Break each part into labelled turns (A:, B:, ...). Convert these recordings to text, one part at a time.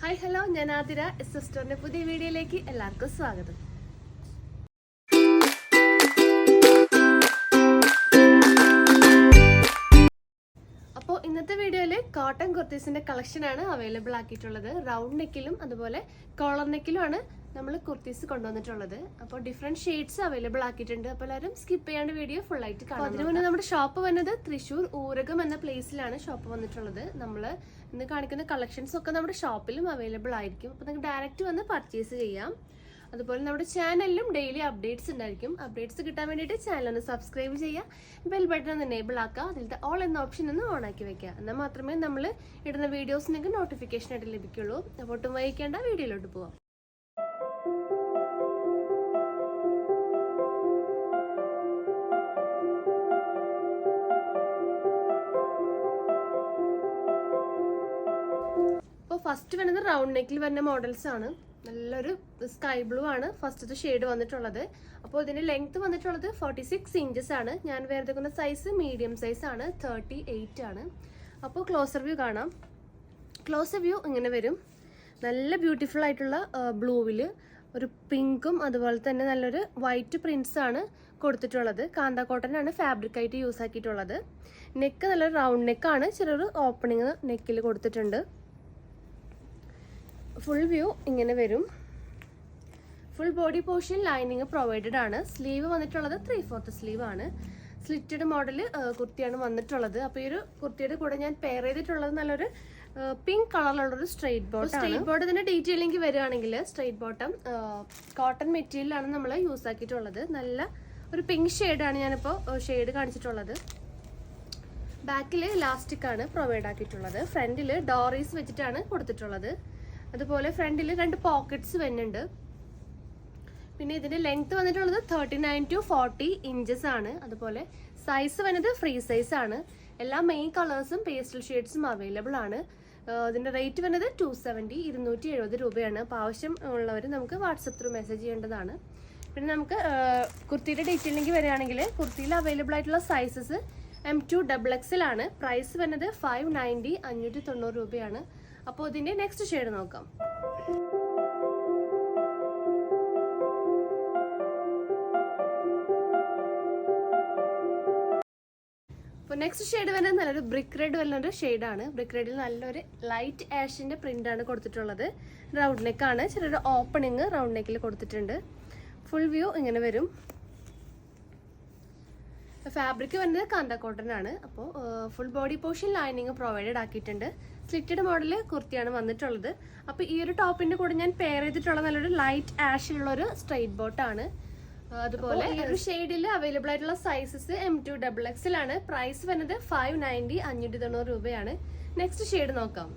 A: Hi hello, ഞാൻ ആതിര. സിസ്റ്ററിന്റെ പുതിയ വീഡിയോയിലേക്ക് എല്ലാവർക്കും സ്വാഗതം. അപ്പോൾ ഇന്നത്തെ വീഡിയോയിൽ കോട്ടൺ കുർത്തീസിന്റെ കളക്ഷനാണ് അവൈലബിൾ ആക്കിയിട്ടുള്ളത്. റൗണ്ട് നെക്കിലും അതുപോലെ കോളർ നെക്കിലുമാണ് നമ്മൾ കുർത്തീസ് കൊണ്ടുവന്നിട്ടുള്ളത്. അപ്പോൾ ഡിഫറെന്റ് ഷെയ്ഡ്സ് അവൈലബിൾ ആക്കിയിട്ടുണ്ട്. അപ്പോൾ എല്ലാവരും സ്കിപ്പ് ചെയ്യാണ്ട് വീഡിയോ ഫുൾ ആയിട്ട് കാണാം. അതിനു മുന്നേ നമ്മുടെ ഷോപ്പ് വന്നത് തൃശ്ശൂർ ഊരകം എന്ന പ്ലേസിലാണ് ഷോപ്പ് വന്നിട്ടുള്ളത്. നമ്മൾ ഇന്ന് കാണിക്കുന്ന കളക്ഷൻസ് ഒക്കെ നമ്മുടെ ഷോപ്പിലും അവൈലബിൾ ആയിരിക്കും. അപ്പോൾ നിങ്ങൾക്ക് ഡയറക്റ്റ് വന്ന് പർച്ചേസ് ചെയ്യാം. അതുപോലെ നമ്മുടെ ചാനലിലും ഡെയിലി അപ്ഡേറ്റ്സ് ഉണ്ടായിരിക്കും. അപ്ഡേറ്റ്സ് കിട്ടാൻ വേണ്ടിയിട്ട് ചാനൽ ഒന്ന് സബ്സ്ക്രൈബ് ചെയ്യുക, ബെൽ ബട്ടൺ ഒന്ന് എനേബിൾ ആക്കുക, അതിലത്തെ ഓൾ എന്ന ഓപ്ഷൻ ഒന്ന് ഓൺ ആക്കി വെക്കുക. എന്നാൽ മാത്രമേ നമ്മൾ ഇടുന്ന വീഡിയോസ് നിങ്ങൾക്ക് നോട്ടിഫിക്കേഷൻ ആയിട്ട് ലഭിക്കുള്ളൂ. അപ്പോൾ ഒട്ടും വൈകിക്കേണ്ട, വീഡിയോയിലോട്ട് പോവാം. അപ്പോൾ ഫസ്റ്റ് വരുന്നത് റൗണ്ട് നെക്കിൽ വരുന്ന മോഡൽസ് ആണ്. നല്ലൊരു സ്കൈ ബ്ലൂ ആണ് ഫസ്റ്റത്തെ ഷെയ്ഡ് വന്നിട്ടുള്ളത്. അപ്പോൾ ഇതിന്റെ ലെങ്ത് വന്നിട്ടുള്ളത് 46 ഇഞ്ചസ് ആണ്. ഞാൻ വേർതിക്കുന്ന സൈസ് മീഡിയം സൈസ് ആണ്, 38 ആണ്. അപ്പോൾ ക്ലോസർ വ്യൂ കാണാം. ക്ലോസർ വ്യൂ ഇങ്ങനെ വരും. നല്ല ബ്യൂട്ടിഫുൾ ആയിട്ടുള്ള ബ്ലൂവില് ഒരു പിങ്കും അതുപോലെ തന്നെ നല്ലൊരു വൈറ്റ് പ്രിന്റ്സ് ആണ് കൊടുത്തിട്ടുള്ളത്. കാന്ത കോട്ടൺ ആണ് ഫാബ്രിക് ആയിട്ട് യൂസ് ആക്കിയിട്ടുള്ളത്. നെക്ക് നല്ലൊരു റൗണ്ട് നെക്കാണ്, ചെറിയൊരു ഓപ്പണിങ് നെക്കിൽ കൊടുത്തിട്ടുണ്ട്. ഫുൾ വ്യൂ ഇങ്ങനെ വരും. Full body portion lining provided ആണ്. സ്ലീവ് വന്നിട്ടുള്ളത് 3/4 സ്ലീവ് ആണ്. സ്ലിറ്റഡ് മോഡൽ കുർത്തിയാണ് വന്നിട്ടുള്ളത്. അപ്പോൾ ഈ ഒരു കുർത്തിയുടെ കൂടെ ഞാൻ പെയർ ചെയ്തിട്ടുള്ളത് നല്ലൊരു പിങ്ക് കളറിലുള്ളൊരു സ്ട്രെയിറ്റ് ബോട്ടം. സ്ട്രെയിറ്റ് ബോട്ടം ഇതിന്റെ ഡീറ്റെയിലിംഗ് വരികയാണെങ്കിൽ സ്ട്രെയിറ്റ് ബോട്ടം കോട്ടൺ മെറ്റീരിയലാണ് നമ്മൾ യൂസ് ആക്കിയിട്ടുള്ളത്. നല്ല ഒരു പിങ്ക് ഷെയ്ഡാണ് ഞാനിപ്പോൾ ഷെയ്ഡ് കാണിച്ചിട്ടുള്ളത്. ബാക്കിൽ ഇലാസ്റ്റിക് ആണ് പ്രൊവൈഡ് ആക്കിയിട്ടുള്ളത്. ഫ്രണ്ടിൽ ഡോറീസ് വെച്ചിട്ടാണ് കൊടുത്തിട്ടുള്ളത്. അതുപോലെ ഫ്രണ്ടിൽ 2 പോക്കറ്റ്സ് വരുന്നുണ്ട്. പിന്നെ ഇതിന്റെ ലെങ്ത് വന്നിട്ടുള്ളത് 39 to 40 ഇഞ്ചസ് ആണ്. അതുപോലെ സൈസ് വന്നത് ഫ്രീ സൈസ് ആണ്. എല്ലാ മെയിൻ കളേഴ്സും പേസ്റ്റൽ ഷെയ്ഡ്സും അവൈലബിൾ ആണ്. ഇതിന്റെ റേറ്റ് വന്നത് 270 രൂപയാണ്. അപ്പോൾ ആവശ്യം ഉള്ളവർ നമുക്ക് വാട്സപ്പ് ത്രൂ മെസ്സേജ് ചെയ്യേണ്ടതാണ്. പിന്നെ നമുക്ക് കുർത്തിയുടെ ഡീറ്റെയിലിംഗ് വരികയാണെങ്കിൽ കുർത്തിയിൽ അവൈലബിൾ ആയിട്ടുള്ള സൈസസ് M2 XXL ആണ്. പ്രൈസ് വന്നത് 590 590 രൂപയാണ്. അപ്പോൾ ഇതിന്റെ നെക്സ്റ്റ് ഷെയ്ഡ് നോക്കാം. അപ്പോൾ നെക്സ്റ്റ് ഷെയ്ഡ് വരുന്നത് നല്ലൊരു ബ്രിക്ക് റെഡ് വരുന്നൊരു ഷെയ്ഡാണ്. ബ്രിക്ക് റെഡിൽ നല്ലൊരു ലൈറ്റ് ആഷിന്റെ പ്രിന്റ് ആണ് കൊടുത്തിട്ടുള്ളത്. റൗണ്ട് നെക്കാണ്, ചെറിയൊരു ഓപ്പണിങ് റൗണ്ട് നെക്കിൽ കൊടുത്തിട്ടുണ്ട്. ഫുൾ വ്യൂ ഇങ്ങനെ വരും. ഫാബ്രിക് വരുന്നത് കാന്ത കോട്ടൺ ആണ്. അപ്പോൾ full body portion lining provided ആക്കിയിട്ടുണ്ട്. സ്ലിറ്റഡ് മോഡൽ കുർത്തിയാണ് വന്നിട്ടുള്ളത്. അപ്പോൾ ഈ ഒരു ടോപ്പിന്റെ കൂടെ ഞാൻ പെയർ ചെയ്തിട്ടുള്ള നല്ലൊരു ലൈറ്റ് ആഷിലുള്ള ഒരു സ്ട്രെയിറ്റ് ബോട്ടാണ്. അതുപോലെ ഈ ഒരു ഷെയ്ഡിൽ അവൈലബിൾ ആയിട്ടുള്ള സൈസസ് M2 XXL ആണ്. പ്രൈസ് വരുന്നത് 590 590 രൂപയാണ്. നെക്സ്റ്റ് ഷെയ്ഡ് നോക്കാം.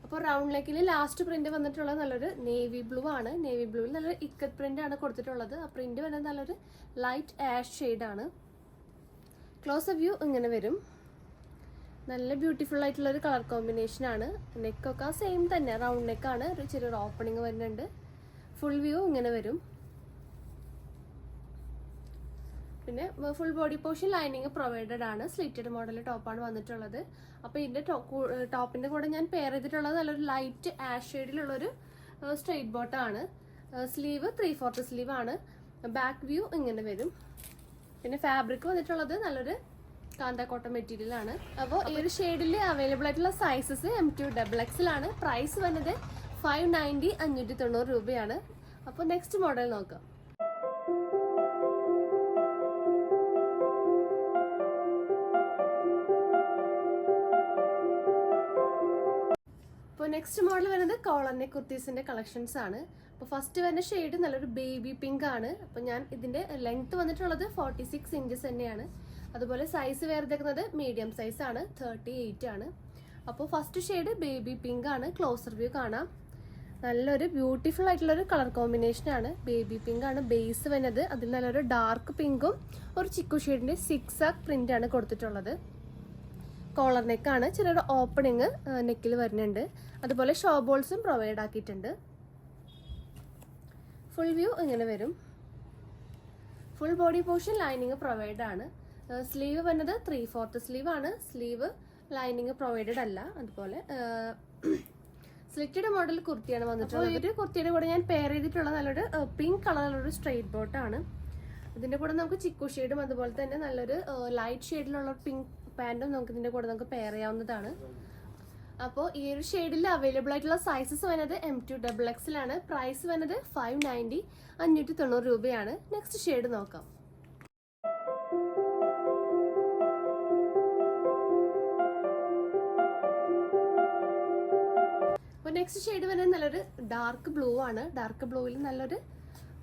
A: അപ്പോൾ റൗണ്ട് ലെക്കിൽ ലാസ്റ്റ് പ്രിന്റ് വന്നിട്ടുള്ളത് നല്ലൊരു നേവി ബ്ലൂ ആണ്. നേവി ബ്ലൂവിൽ നല്ലൊരു ഇക്കറ്റ് പ്രിന്റ് ആണ് കൊടുത്തിട്ടുള്ളത്. ആ പ്രിന്റ് വരുന്നത് നല്ലൊരു ലൈറ്റ് ആഷ് ഷെയ്ഡാണ്. ക്ലോസ് വ്യൂ ഇങ്ങനെ വരും. നല്ല ബ്യൂട്ടിഫുൾ ആയിട്ടുള്ള ഒരു കളർ കോമ്പിനേഷൻ ആണ്. നെക്കൊക്കെ സെയിം തന്നെ, റൗണ്ട് നെക്കാണ്. ഒരു ചെറിയൊരു ഓപ്പണിങ് വരുന്നുണ്ട്. ഫുൾ വ്യൂ ഇങ്ങനെ വരും. പിന്നെ full body portion lining provided ആണ്. സ്ലിറ്റഡ് മോഡൽ ടോപ്പാണ് വന്നിട്ടുള്ളത്. അപ്പോൾ ഇതിന്റെ ടോപ്പിന്റെ കൂടെ ഞാൻ പെയർ ചെയ്തിട്ടുള്ളത് നല്ലൊരു ലൈറ്റ് ആഷ് ഷെയ്ഡിലുള്ളൊരു സ്ട്രെയിറ്റ് ബോട്ടമാണ്. സ്ലീവ് 3/4 സ്ലീവ് ആണ്. ബാക്ക് വ്യൂ ഇങ്ങനെ വരും. പിന്നെ ഫാബ്രിക് വന്നിട്ടുള്ളത് നല്ലൊരു കാന്ത കോട്ടൺ മെറ്റീരിയൽ ആണ്. അപ്പോൾ ഈ ഒരു ഷെയ്ഡിൽ അവൈലബിൾ ആയിട്ടുള്ള സൈസസ് M2 XXL ആണ്. പ്രൈസ് വന്നത് 590 590 രൂപയാണ്. അപ്പോൾ നെക്സ്റ്റ് മോഡൽ നോക്കാം. അപ്പോൾ നെക്സ്റ്റ് മോഡൽ വരുന്നത് കോളർ നെക്ക് കുർത്തീസിന്റെ കളക്ഷൻസ് ആണ്. അപ്പോൾ ഫസ്റ്റ് വരുന്ന ഷെയ്ഡ് നല്ലൊരു ബേബി പിങ്ക് ആണ്. അപ്പോൾ ഞാൻ ഇതിന്റെ ലെങ്ത് വന്നിട്ടുള്ളത് 46 ഇഞ്ചസ് തന്നെയാണ്. അതുപോലെ സൈസ് വേർതിരിക്കുന്നത് മീഡിയം സൈസ് ആണ്, 38 ആണ്. അപ്പോൾ ഫസ്റ്റ് ഷെയ്ഡ് ബേബി പിങ്ക് ആണ്. ക്ലോസർ വ്യൂ കാണാം. നല്ലൊരു ബ്യൂട്ടിഫുൾ ആയിട്ടുള്ളൊരു കളർ കോമ്പിനേഷൻ ആണ്. ബേബി പിങ്ക് ആണ് ബേസ് വരുന്നത്. അതിൽ നല്ലൊരു ഡാർക്ക് പിങ്കും ഒരു ചിക്കു ഷെയ്ഡിന്റെ 6 പ്രിന്റ് ആണ് കൊടുത്തിട്ടുള്ളത്. കോളർ നെക്കാണ്, ചെറിയൊരു ഓപ്പണിങ് നെക്കിൽ വരുന്നുണ്ട്. അതുപോലെ ഷോ ബോൾസും പ്രൊവൈഡ് ആക്കിയിട്ടുണ്ട്. ഫുൾ വ്യൂ ഇങ്ങനെ വരും. Full body portion lining provide ആണ്. സ്ലീവ് വന്നത് 3/4 സ്ലീവ് ആണ്. സ്ലീവ് ലൈനിങ് പ്രൊവൈഡഡ് അല്ല. അതുപോലെ സ്ലിറ്റഡ് മോഡൽ കുർത്തിയാണ് വന്നിട്ടുള്ളത്. ഒരു കുർത്തിയുടെ കൂടെ ഞാൻ പെയർ ചെയ്തിട്ടുള്ള നല്ലൊരു പിങ്ക് കളറിലൊരു സ്ട്രെയിറ്റ് ബോട്ടാണ്. ഇതിന്റെ കൂടെ നമുക്ക് ചിക്കു ഷെയ്ഡും അതുപോലെ തന്നെ നല്ലൊരു ലൈറ്റ് ഷെയ്ഡിലുള്ള പിങ്ക് പാൻറ്റും നമുക്ക് ഇതിന്റെ കൂടെ നമുക്ക് പെയർ ചെയ്യാവുന്നതാണ്. അപ്പോൾ ഈ ഒരു ഷെയ്ഡിൽ അവൈലബിൾ ആയിട്ടുള്ള സൈസസ് വരുന്നത് M2 XXL ആണ്. പ്രൈസ് വരുന്നത് 590 590 രൂപയാണ്. നെക്സ്റ്റ് ഷെയ്ഡ് നോക്കാം. അപ്പോൾ നെക്സ്റ്റ് ഷെയ്ഡ് വരുന്നത് നല്ലൊരു ഡാർക്ക് ബ്ലൂ ആണ്. ഡാർക്ക് ബ്ലൂവിൽ നല്ലൊരു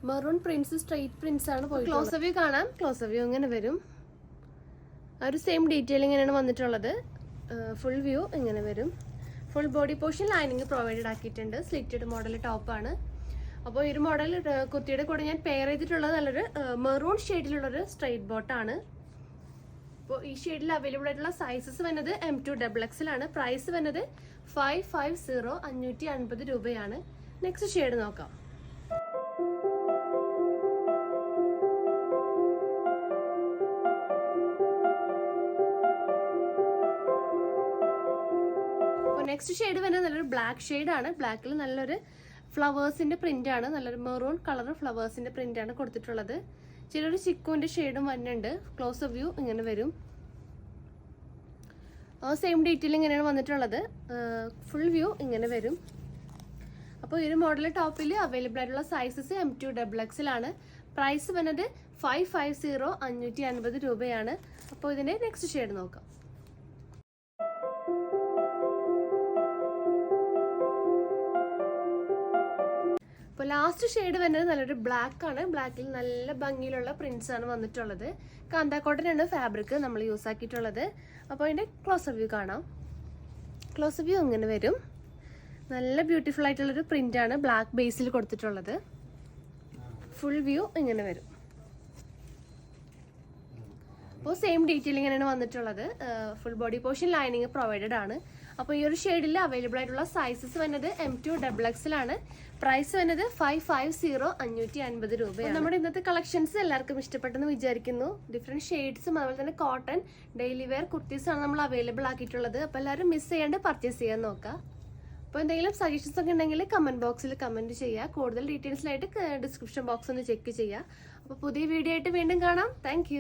A: മെറൂൺ പ്രിന്റ്സ് സ്ട്രെയിറ്റ് പ്രിന്റ്സ് ആണ് പോയി. ക്ലോസ് വ്യൂ കാണാം. ക്ലോസ് വ്യൂ ഇങ്ങനെ വരും. ആ ഒരു സെയിം ഡീറ്റെയിലിംഗ് ഇങ്ങനെയാണ് വന്നിട്ടുള്ളത്. ഫുൾ വ്യൂ ഇങ്ങനെ വരും. Full body portion lining provided ആക്കിയിട്ടുണ്ട്. സ്ലിറ്റഡ് മോഡൽ ടോപ്പാണ്. അപ്പോൾ ഈ ഒരു മോഡൽ കുർത്തിയുടെ കൂടെ ഞാൻ പെയർ ചെയ്തിട്ടുള്ളത് നല്ലൊരു മെറൂൺ ഷെയ്ഡിലുള്ളൊരു സ്ട്രെയിറ്റ് ബോട്ടാണ്. അപ്പോൾ ഈ ഷെയ്ഡിൽ അവൈലബിൾ ആയിട്ടുള്ള സൈസസ് വരുന്നത് M2 XXL ആണ്. പ്രൈസ് വരുന്നത് 550 550 രൂപയാണ്. നെക്സ്റ്റ് ഷെയ്ഡ് നോക്കാം. നെക്സ്റ്റ് ഷെയ്ഡ് വരുന്നത് നല്ലൊരു ബ്ലാക്ക് ഷെയ്ഡാണ്. ബ്ലാക്കിൽ നല്ലൊരു ഫ്ലവേഴ്സിന്റെ പ്രിന്റ് ആണ്. നല്ലൊരു മെറൂൺ കളർ ഫ്ലവേഴ്സിന്റെ പ്രിന്റ് ആണ് കൊടുത്തിട്ടുള്ളത്. ചിലൊരു ചിക്കുവിന്റെ ഷെയ്ഡും വരുന്നുണ്ട്. ക്ലോസ് വ്യൂ ഇങ്ങനെ വരും. സെയിം ഡീറ്റെയിൽ ഇങ്ങനെയാണ് വന്നിട്ടുള്ളത്. ഫുൾ വ്യൂ ഇങ്ങനെ വരും. അപ്പോൾ ഈ ഒരു മോഡൽ ടോപ്പിൽ അവൈലബിൾ ആയിട്ടുള്ള സൈസസ് M2 XXL ആണ്. പ്രൈസ് വരുന്നത് 550 550 രൂപയാണ്. അപ്പോൾ ഇതിന്റെ നെക്സ്റ്റ് ഷെയ്ഡ് നോക്കാം. അപ്പോൾ ലാസ്റ്റ് ഷെയ്ഡ് വരുന്നത് നല്ലൊരു ബ്ലാക്ക് ആണ്. ബ്ലാക്കിൽ നല്ല ഭംഗിയിലുള്ള പ്രിന്റ്സ് ആണ് വന്നിട്ടുള്ളത്. കാന്ത കോട്ടൺ ആണ് ഫാബ്രിക് നമ്മൾ യൂസ് ആക്കിയിട്ടുള്ളത്. അപ്പോൾ അതിൻ്റെ ക്ലോസ് വ്യൂ കാണാം. ക്ലോസ് വ്യൂ ഇങ്ങനെ വരും. നല്ല ബ്യൂട്ടിഫുൾ ആയിട്ടുള്ളൊരു പ്രിന്റ് ആണ് ബ്ലാക്ക് ബേസിൽ കൊടുത്തിട്ടുള്ളത്. ഫുൾ വ്യൂ ഇങ്ങനെ വരും. അപ്പോൾ സെയിം ഡീറ്റെയിലിംഗ് തന്നെയാണ് വന്നിട്ടുള്ളത്. Full body portion lining provided ആണ്. അപ്പോൾ ഈ ഒരു ഷെയ്ഡിൽ അവൈലബിൾ ആയിട്ടുള്ള സൈസസ് വരുന്നത് M2 XXL ആണ്. പ്രൈസ് വരുന്നത് 550 550 രൂപയാണ്. നമ്മുടെ ഇന്നത്തെ കളക്ഷൻസ് എല്ലാവർക്കും ഇഷ്ടപ്പെട്ടെന്ന് വിചാരിക്കുന്നു. ഡിഫറെന്റ് ഷെയ്ഡ്സും അതുപോലെ തന്നെ കോട്ടൺ ഡെയിലി വെയർ കുർത്തീസ് ആണ് നമ്മൾ അവൈലബിൾ ആക്കിയിട്ടുള്ളത്. അപ്പോൾ എല്ലാവരും മിസ് ചെയ്യാണ്ട് പർച്ചേസ് ചെയ്യാൻ നോക്കുക. അപ്പോൾ എന്തെങ്കിലും സജഷൻസ് ഒക്കെ ഉണ്ടെങ്കിൽ കമന്റ് ബോക്സിൽ കമന്റ് ചെയ്യുക. കൂടുതൽ ഡീറ്റെയിൽസിലായിട്ട് ഡിസ്ക്രിപ്ഷൻ ബോക്സ് ഒന്ന് ചെക്ക് ചെയ്യുക. അപ്പോൾ പുതിയ വീഡിയോ ആയിട്ട് വീണ്ടും കാണാം. താങ്ക്